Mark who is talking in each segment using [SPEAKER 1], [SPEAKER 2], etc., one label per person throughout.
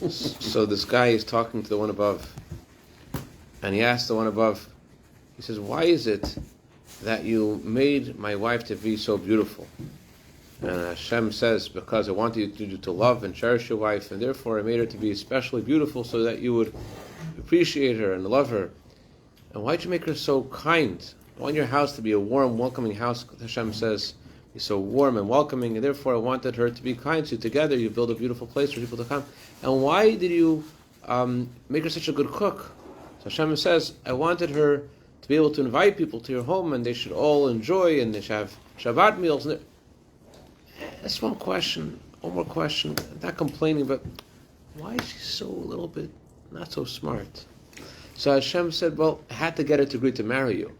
[SPEAKER 1] So this guy is talking to the one above, and he asked the one above, he says, why is it that you made my wife to be so beautiful? And Hashem says, because I wanted you to love and cherish your wife, and therefore I made her to be especially beautiful so that you would appreciate her and love her. And why'd you make her so kind? I want your house to be a warm, welcoming house. Hashem says, you're so warm and welcoming, and therefore I wanted her to be kind. So together you build a beautiful place for people to come. And why did you make her such a good cook? So Hashem says, I wanted her to be able to invite people to your home, and they should all enjoy, and they should have Shabbat meals. And that's one more question. I'm not complaining, but why is she so a little bit not so smart? So Hashem said, well, I had to get her to agree to marry you.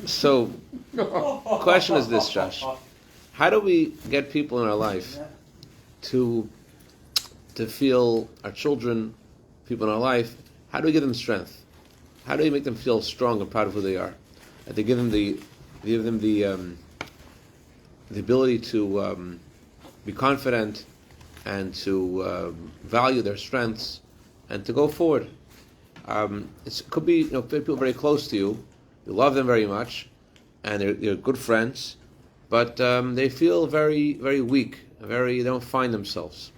[SPEAKER 1] So, question is this, Josh. How do we get people in our life to feel, our children, people in our life, how do we give them strength? How do we make them feel strong and proud of who they are? And to give them the ability to be confident and to value their strengths and to go forward. It could be people very close to you, you love them very much, and they're good friends, but they feel very, very weak, they don't find themselves.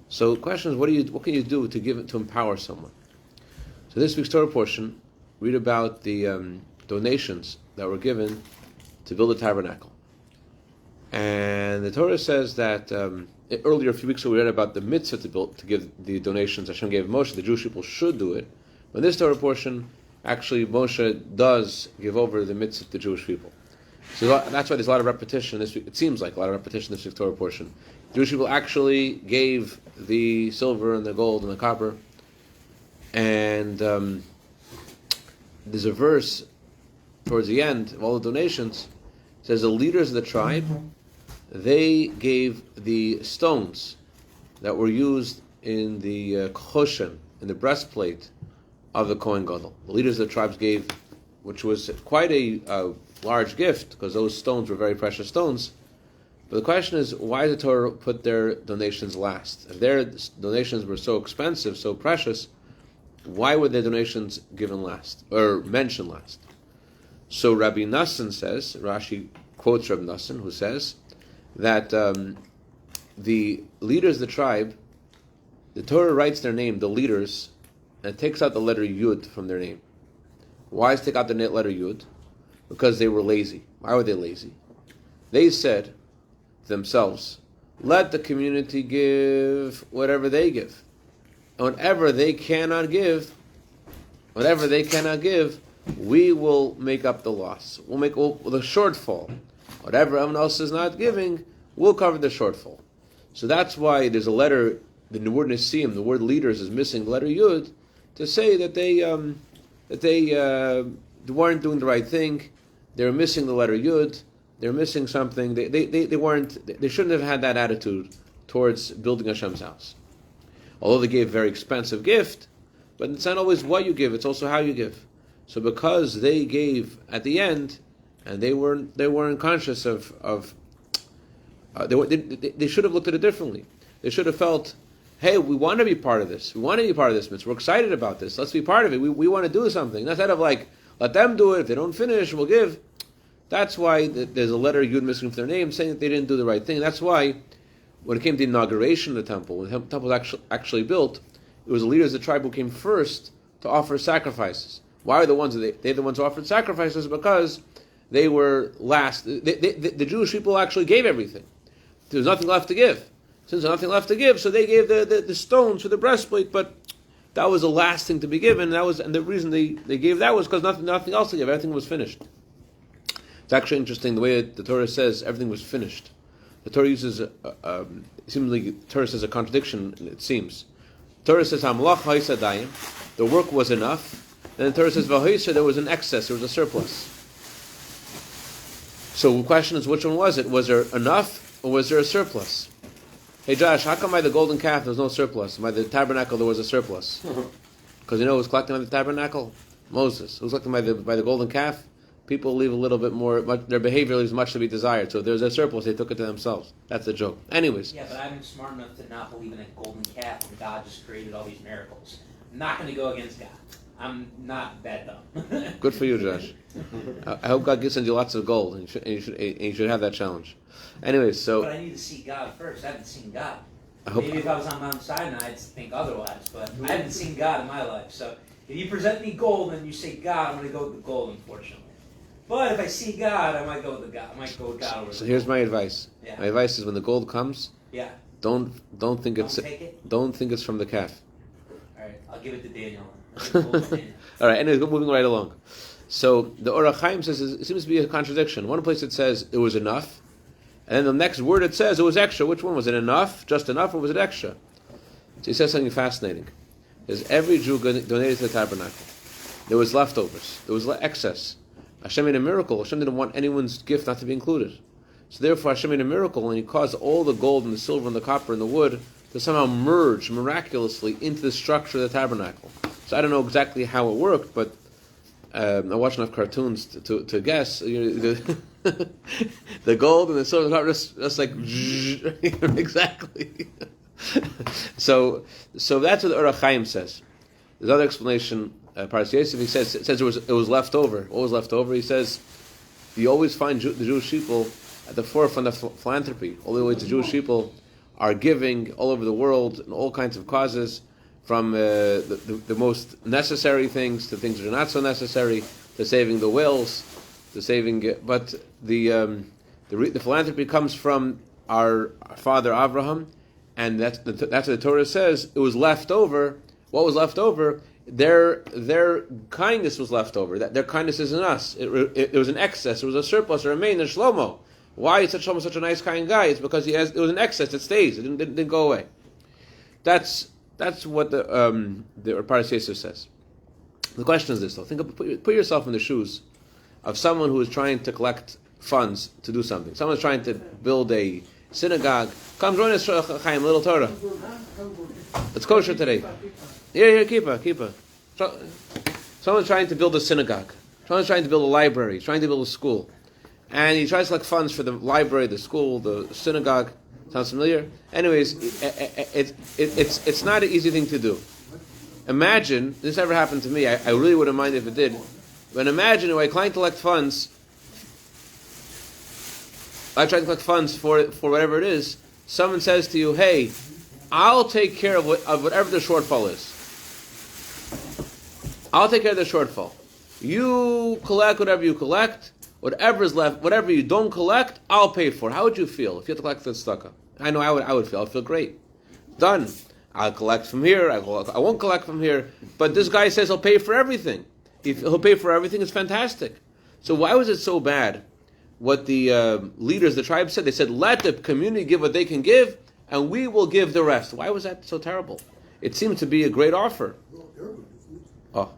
[SPEAKER 1] So the question is, what can you do to empower someone? So this week's Torah portion, read about the donations that were given to build the tabernacle. And the Torah says that earlier, a few weeks ago, we read about the mitzvah to give the donations Hashem gave Moshe. The Jewish people should do it. But in this Torah portion, actually, Moshe does give over the mitzvah to the Jewish people. So that's why there's a lot of repetition this week. It seems like a lot of repetition this week's Torah portion. The Jewish people actually gave the silver and the gold and the copper. And there's a verse towards the end of all the donations. It says the leaders of the tribe, they gave the stones that were used in the choshen, in the breastplate of the Kohen Gadol. The leaders of the tribes gave, which was quite a large gift, because those stones were very precious stones. But the question is, why did the Torah put their donations last? If their donations were so expensive, so precious, why were their donations given last, or mentioned last? So Rabbi Nassan says, Rashi quotes Rabbi Nassan, who says that the leaders of the tribe, the Torah writes their name, the leaders, and takes out the letter Yud from their name. Why does it take out the letter Yud? Because they were lazy. Why were they lazy? They said to themselves, let the community give whatever they give. And whatever they cannot give, we will make up the loss. We'll make the shortfall. Whatever everyone else is not giving, we'll cover the shortfall. So that's why there's a letter, the word Nisim, the word leaders is missing the letter Yud, to say that they weren't doing the right thing. They were missing the letter Yud. They're missing something. They shouldn't have had that attitude towards building Hashem's house. Although they gave a very expensive gift, but it's not always what you give, it's also how you give. So because they gave at the end, and they weren't conscious of they should have looked at it differently. They should have felt, hey, we want to be part of this. We want to be part of this mitzvah. We're excited about this. Let's be part of it. We want to do something. Instead of like, let them do it. If they don't finish, we'll give. That's why there's a letter Yud missing from their name saying that they didn't do the right thing. That's why when it came to the inauguration of the temple, when the temple was actually built, it was the leaders of the tribe who came first to offer sacrifices. Why are the ones they're the ones who offered sacrifices? Because they were last. The Jewish people actually gave everything. There was nothing left to give. Since there's nothing left to give, so they gave the stones for the breastplate, but that was the last thing to be given. And the reason they gave that was because nothing else to give. Everything was finished. It's actually interesting the way the Torah says everything was finished. The Torah uses seemingly Torah says a contradiction. It seems the Torah says Hamlach ha'is the work was enough. Then the Torah says v'ha'is there was an excess, there was a surplus. So the question is, which one was it? Was there enough or was there a surplus? Hey Josh, how come by the golden calf there was no surplus? By the tabernacle there was a surplus? Because who was collecting by the tabernacle? Moses. Who was collecting by the golden calf? people leave a little bit more. Their behavior leaves much to be desired. So if there's a surplus, they took it to themselves. That's the joke. Anyways.
[SPEAKER 2] Yeah, but I'm smart enough to not believe in a golden calf and God just created all these miracles. I'm not going to go against God. I'm not that dumb.
[SPEAKER 1] Good for you, Josh. I hope God sends you lots of gold, and you should have that challenge. Anyways, so.
[SPEAKER 2] But I need to see God first. I haven't seen God.
[SPEAKER 1] Maybe
[SPEAKER 2] if I was on Mount Sinai, I'd think otherwise. But I haven't seen God in my life. So if you present me gold and you say God, I'm going to go with the gold, unfortunately. But if I see God, I might go with the God. I might go with God over.
[SPEAKER 1] So here's my advice. Yeah. My advice is when the gold comes, don't think it's from the calf.
[SPEAKER 2] All right, I'll give it to Daniel.
[SPEAKER 1] All right, anyways, moving right along. So the Orach Chaim says it seems to be a contradiction. One place it says it was enough, and then the next word it says it was extra. Which one was it? Enough, just enough, or was it extra? So he says something fascinating. Because every Jew donated to the tabernacle. There was leftovers. There was excess. Hashem made a miracle. Hashem didn't want anyone's gift not to be included. So therefore Hashem made a miracle, and He caused all the gold and the silver and the copper and the wood to somehow merge miraculously into the structure of the tabernacle. So I don't know exactly how it worked, but I watched enough cartoons to guess. The gold and the silver and the copper just like exactly. So that's what the Orach Chaim says. There's another explanation. Paras Yosef, he says it was left over. What was left over? He says you always find the Jewish people at the forefront of philanthropy. All the way the Jewish people are giving all over the world in all kinds of causes, from the most necessary things to things that are not so necessary, to saving the whales, to saving. But the philanthropy comes from our father Abraham, and that's what the Torah says. It was left over. What was left over? Their kindness was left over. That their kindness is in us. It was an excess. It was a surplus. It remained in Shlomo. Why is Shlomo such a nice, kind guy? It's because it was an excess. It stays. It didn't go away. That's what the Paras Yosef says. The question is this, though. Put yourself in the shoes of someone who is trying to collect funds to do something. Someone's trying to build a synagogue. Come join us, Chaim, little Torah. It's kosher today. Here, keep her. Someone's trying to build a synagogue. Someone's trying to build a library. He's trying to build a school. And he tries to collect funds for the library, the school, the synagogue. Sounds familiar? Anyways, it's not an easy thing to do. Imagine, this never happened to me, I really wouldn't mind if it did, but imagine if I try to collect funds for whatever it is, someone says to you, hey, I'll take care of whatever the shortfall is. I'll take care of the shortfall. You collect whatever you collect, whatever is left, whatever you don't collect, I'll pay for. How would you feel if you had to collect the tzedakah? I know I would feel. I'd feel great. Done. I'll collect from here. I won't collect from here. But this guy says he'll pay for everything. If he'll pay for everything, it's fantastic. So why was it so bad? What the leaders of the tribe said, they said, let the community give what they can give, and we will give the rest. Why was that so terrible? It seemed to be a great offer. Oh,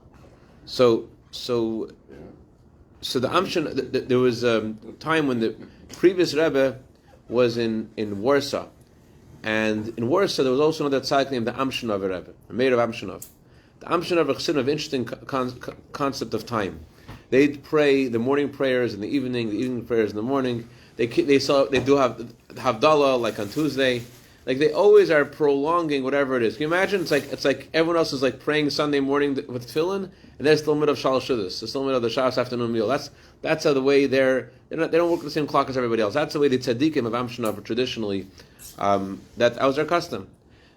[SPEAKER 1] so the Amshon. There was a time when the previous Rebbe was in Warsaw, and in Warsaw there was also another tzaddik named the Amshonov Rebbe, a mayor of Amshonov. The Amshonov Chassidim have an interesting concept of time. They'd pray the morning prayers in the evening prayers in the morning. They do have Havdalah like on Tuesday. Like they always are prolonging whatever it is. Can you imagine? It's like everyone else is like praying Sunday morning with tefillin, and they're still in the middle of Shalosh Shudas. They're still in the middle of the Shabbos afternoon meal. That's how the way they don't work the same clock as everybody else. That's the way the tzaddikim of Amshonov traditionally. That was their custom.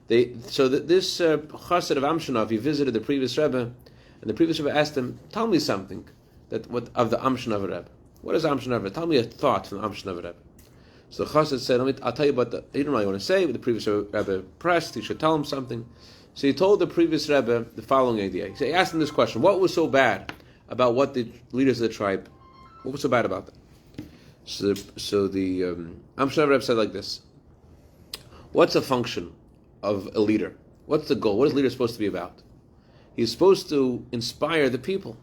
[SPEAKER 1] This chassid of Amshonov, he visited the previous Rebbe, and the previous Rebbe asked him, "Tell me something of the Amshonov Rebbe. What is Amshonov Rebbe? Tell me a thought from the Amshonov Rebbe." So the chassid said, I'll tell you about he didn't really want to say, but the previous Rebbe pressed, he should tell him something. So he told the previous Rebbe the following idea. He asked him this question: what was so bad about what the leaders of the tribe, what was so bad about that? So the Amshonov Rebbe said like this: what's a function of a leader? What's the goal? What is a leader supposed to be about? He's supposed to inspire the people.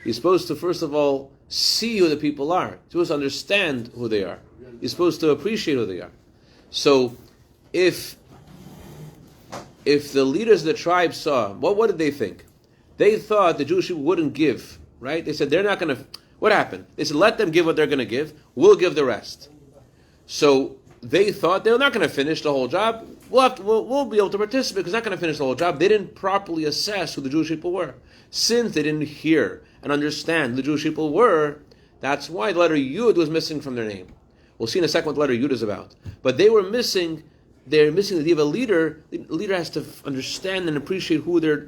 [SPEAKER 1] He's supposed to, first of all, see who the people are. He's supposed to understand who they are. He's supposed to appreciate who they are. So, if the leaders of the tribe saw, what did they think? They thought the Jewish people wouldn't give, right? They said they're not going to. What happened? They said, let them give what they're going to give. We'll give the rest. So they thought they're not going to finish the whole job. We'll be able to participate because they're not going to finish the whole job. They didn't properly assess who the Jewish people were. Since they didn't hear and understand who the Jewish people were, that's why the letter Yud was missing from their name. We'll see in a second what the letter Yud is about. But they're missing the idea of a leader. The leader has to understand and appreciate who their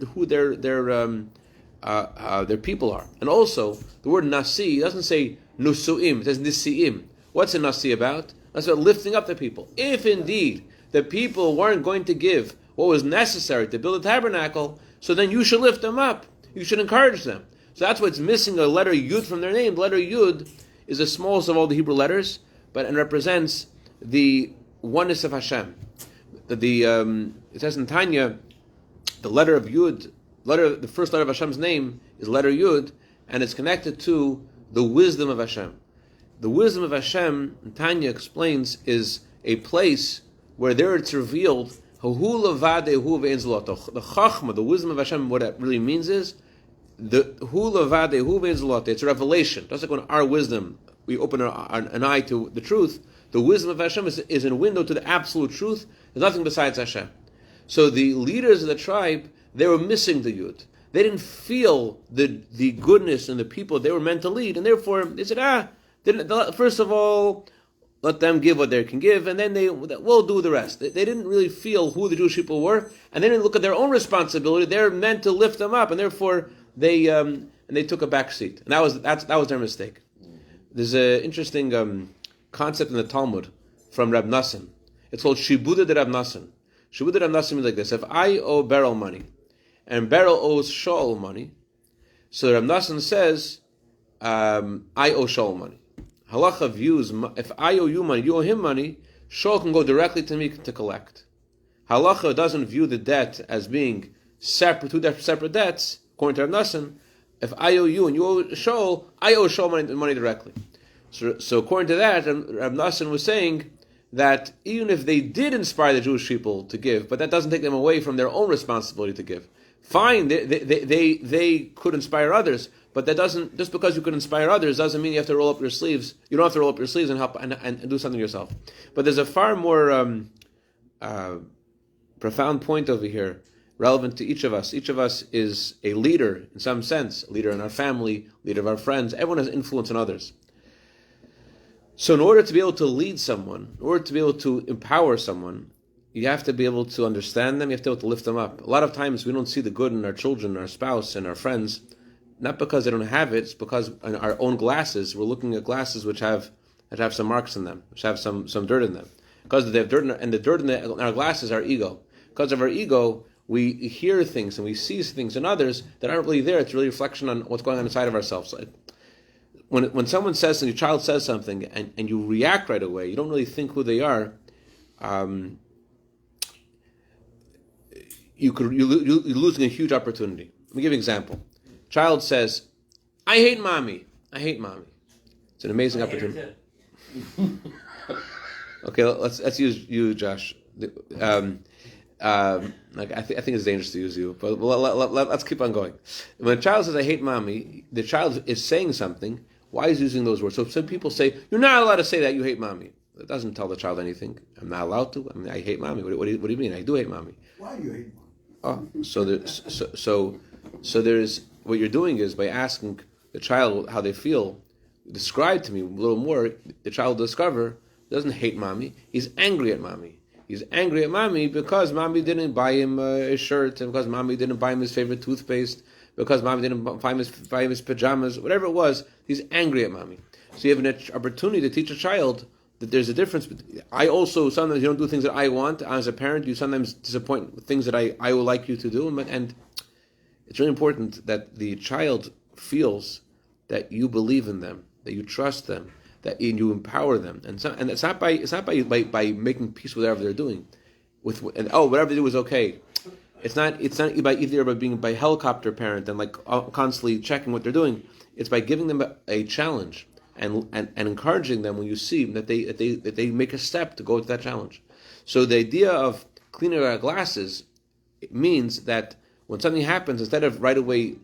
[SPEAKER 1] people are. And also, the word Nasi doesn't say Nusuim, it says Nisiim. What's a Nasi about? That's about lifting up the people. If indeed the people weren't going to give what was necessary to build a tabernacle, so then you should lift them up. You should encourage them. So that's why it's missing a letter Yud from their name. The letter Yud is the smallest of all the Hebrew letters, and represents the oneness of Hashem. It says in Tanya, the letter of Yud, the first letter of Hashem's name is letter Yud, and it's connected to the wisdom of Hashem. The wisdom of Hashem, Tanya explains, is a place where there it's revealed the Chachma, the wisdom of Hashem. What that really means is it's a revelation. Just like when our wisdom, we open an eye to the truth. The wisdom of Hashem is a window to the absolute truth. There's nothing besides Hashem. So the leaders of the tribe, they were missing the Yud. They didn't feel the goodness in the people they were meant to lead, and therefore they said, first of all, let them give what they can give, and then we'll do the rest. They didn't really feel who the Jewish people were, and they didn't look at their own responsibility. They're meant to lift them up, and therefore they took a back seat, and that was their mistake. There's an interesting concept in the Talmud from Rab Nassim. It's called Shibuda de Rab Nassim. Shibuda de Rab Nassim is like this: if I owe Beryl money, and Beryl owes Shaul money, so Rab Nassim says, I owe Shaul money. Halacha views, if I owe you money, you owe him money, Shaul can go directly to me to collect. Halacha doesn't view the debt as being separate, two separate debts. According to Rab Nassim, if I owe you and you owe Shaul, I owe Shaul money directly. So according to that, Rab Nassim was saying that even if they did inspire the Jewish people to give, but that doesn't take them away from their own responsibility to give. Fine, they could inspire others, but that doesn't, just because you could inspire others doesn't mean you have to roll up your sleeves. You don't have to roll up your sleeves and help and do something yourself. But there's a far more profound point over here, relevant to each of us. Each of us is a leader in some sense, a leader in our family, leader of our friends. Everyone has influence on others. So in order to be able to lead someone, in order to be able to empower someone, you have to be able to understand them, you have to be able to lift them up. A lot of times we don't see the good in our children, our spouse, and our friends, not because they don't have it, it's because in our own glasses, we're looking at glasses which have some marks in them, which have some dirt in them. Because they have dirt and the dirt in our glasses are ego. Because of our ego, we hear things and we see things in others that aren't really there. It's really a reflection on what's going on inside of ourselves. When someone says, and your child says something, and you react right away, you don't really think who they are, you're losing a huge opportunity. Let me give you an example. Child says, I hate mommy. I hate mommy. It's an amazing opportunity. Okay, let's use you, Josh. I think it's dangerous to use you, but let's keep on going. When a child says, I hate mommy, the child is saying something. Why is he using those words? So some people say, you're not allowed to say that, you hate mommy. That doesn't tell the child anything. I'm not allowed to. I mean, I hate mommy. What do you mean? I do hate mommy.
[SPEAKER 3] Why do you hate mommy?
[SPEAKER 1] Oh, so there's what you're doing is by asking the child how they feel, describe to me a little more. The child will discover he doesn't hate mommy. He's angry at mommy. He's angry at mommy because mommy didn't buy him a shirt, and because mommy didn't buy him his favorite toothpaste, because mommy didn't buy him his pajamas, whatever it was. He's angry at mommy. So you have an opportunity to teach a child that there's a difference. I also, sometimes you don't do things that I want. As a parent, you sometimes disappoint with things that I would like you to do. And it's really important that the child feels that you believe in them, that you trust them, that you empower them. And it's not by making peace with whatever they're doing. Whatever they do is okay. It's not by being by helicopter parent and constantly checking what they're doing. It's by giving them a challenge. And encouraging them when you see that they make a step to go to that challenge. So the idea of cleaning our glasses, it means that when something happens, instead of right away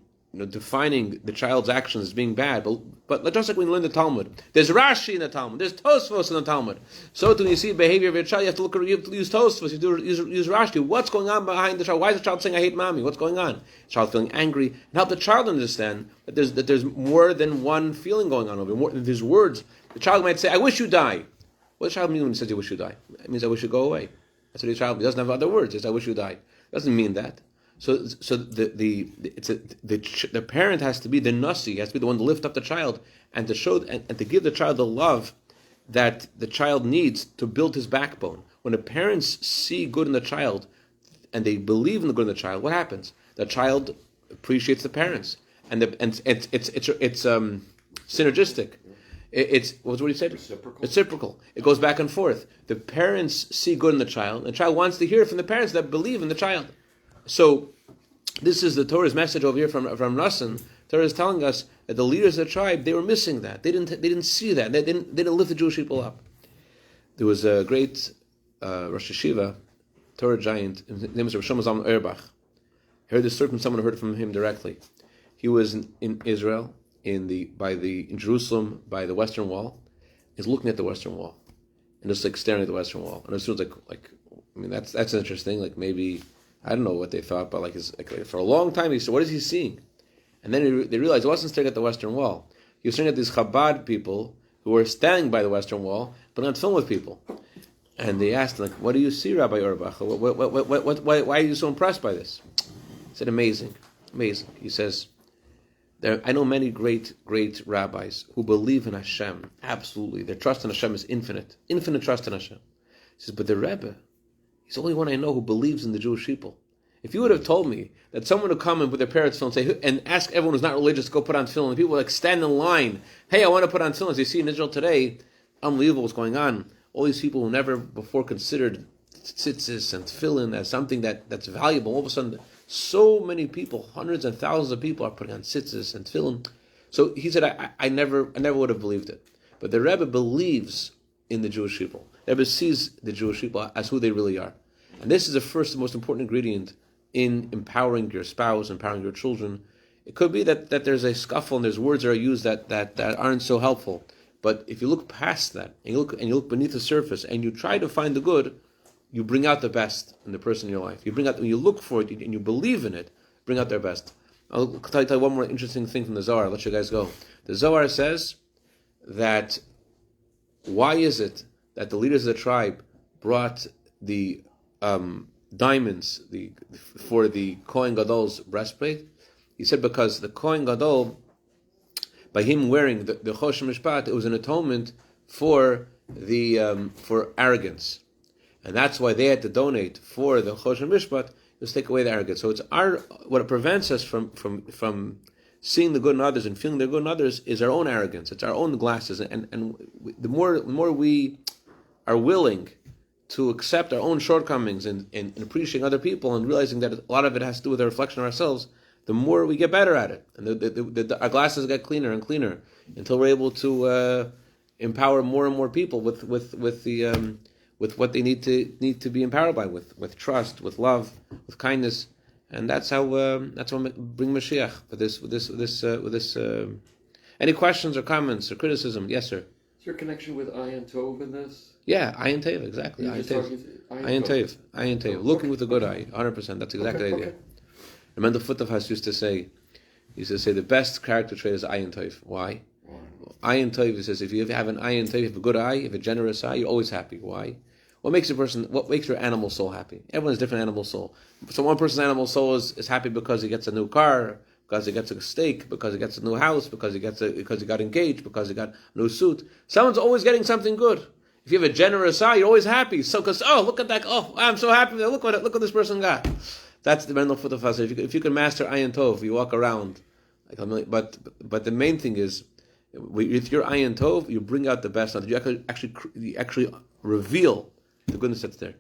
[SPEAKER 1] defining the child's actions as being bad. But just like when you learn the Talmud, there's Rashi in the Talmud, there's Tosfos in the Talmud. So when you see behavior of your child, you have to use Tosfos, you have to use Rashi. What's going on behind the child? Why is the child saying, "I hate mommy"? What's going on? The child feeling angry, and help the child understand that there's more than one feeling going on over more. There's words. The child might say, "I wish you die." What does the child mean when he says, "I wish you die"? It means, "I wish you go away." That's what the child means. He doesn't have other words. It's, "I wish you die." It doesn't mean that. So the parent has to be the nasi, has to be the one to lift up the child and to show and to give the child the love that the child needs to build his backbone. When the parents see good in the child and they believe in the good in the child, what happens? The child appreciates the parents, and it's synergistic. It's what do you say? Reciprocal. It goes back and forth. The parents see good in the child, and the child wants to hear from the parents that believe in the child. So, this is the Torah's message over here from Nassan. Torah is telling us that the leaders of the tribe, they were missing that. They didn't see that. They didn't lift the Jewish people up. There was a great Rosh Hashiva, Torah giant, his name is Rav Shlomo Zalman Auerbach. I heard this story from someone who heard it from him directly. He was in Israel, in Jerusalem, by the Western Wall. He's looking at the Western Wall, and just like staring at the Western Wall. And it was like I mean, that's interesting. Like maybe I don't know what they thought, but for a long time he said, "What is he seeing?" And then they realized he wasn't staring at the Western Wall. He was staring at these Chabad people who were standing by the Western Wall, but on film with people. And they asked him, like, "What do you see, Rabbi Auerbach? Why are you so impressed by this?" He said, "Amazing, amazing." He says, I know many great rabbis who believe in Hashem, absolutely. Their trust in Hashem is infinite trust in Hashem. He says, but the Rebbe, he's the only one I know who believes in the Jewish people. If you would have told me that someone would come in with their parents' tefillin and ask everyone who's not religious to go put on tefillin, and people would stand in line, "Hey, I want to put on tefillin." As you see in Israel today, unbelievable what's going on. All these people who never before considered tzitzis and tefillin as something that's valuable, all of a sudden, so many people, hundreds and thousands of people are putting on tzitzis and tefillin. So he said, I never would have believed it. But the Rebbe believes in the Jewish people. The Rebbe sees the Jewish people as who they really are. And this is the first and most important ingredient in empowering your spouse, empowering your children. It could be that there's a scuffle and there's words that are used that aren't so helpful. But if you look past that, and you look beneath the surface, and you try to find the good, you bring out the best in the person in your life. You bring out, when you look for it and you believe in it, bring out their best. I'll tell you one more interesting thing from the Zohar. I'll let you guys go. The Zohar says that why is it that the leaders of the tribe brought the diamonds for the Kohen Gadol's breastplate? He said because the Kohen Gadol, by him wearing the Choshen Mishpat, it was an atonement for for arrogance. And that's why they had to donate for the Choshen Mishpat, to take away the arrogance. So it's what prevents us from seeing the good in others and feeling the good in others is our own arrogance. It's our own glasses. And the more we are willing to accept our own shortcomings and appreciating other people and realizing that a lot of it has to do with a reflection of ourselves, the more we get better at it. And our glasses get cleaner and cleaner until we're able to empower more and more people with what they need to be empowered by, with trust, with love, with kindness, and that's how we bring Mashiach with this. Any questions or comments or criticism? Yes, sir.
[SPEAKER 3] Is there a connection with Ayin Tov in this?
[SPEAKER 1] Yeah, Ayin Tov, exactly. Ayin Tov. Looking with a good eye, 100%. That's exactly the idea.
[SPEAKER 3] Okay.
[SPEAKER 1] Mendel Futterfass used to say the best character trait is Ayin Tov. Why? Ayin Tov, he says, if you have an Ayin Tov, you have a good eye, you have a generous eye, you're always happy. Why? What makes your animal soul happy? Everyone has a different animal soul. So one person's animal soul is happy because he gets a new car, because he gets a steak, because he gets a new house, because he got engaged, because he got a new suit. Someone's always getting something good. If you have a generous eye, you're always happy. So, because look at that! Oh, I'm so happy! Look what this person got. That's the Mendel Futterfass. If you can master Ayin Tov, you walk around like a million. But the main thing is, with your Ayin Tov, you bring out the best. You actually reveal the goodness that's there.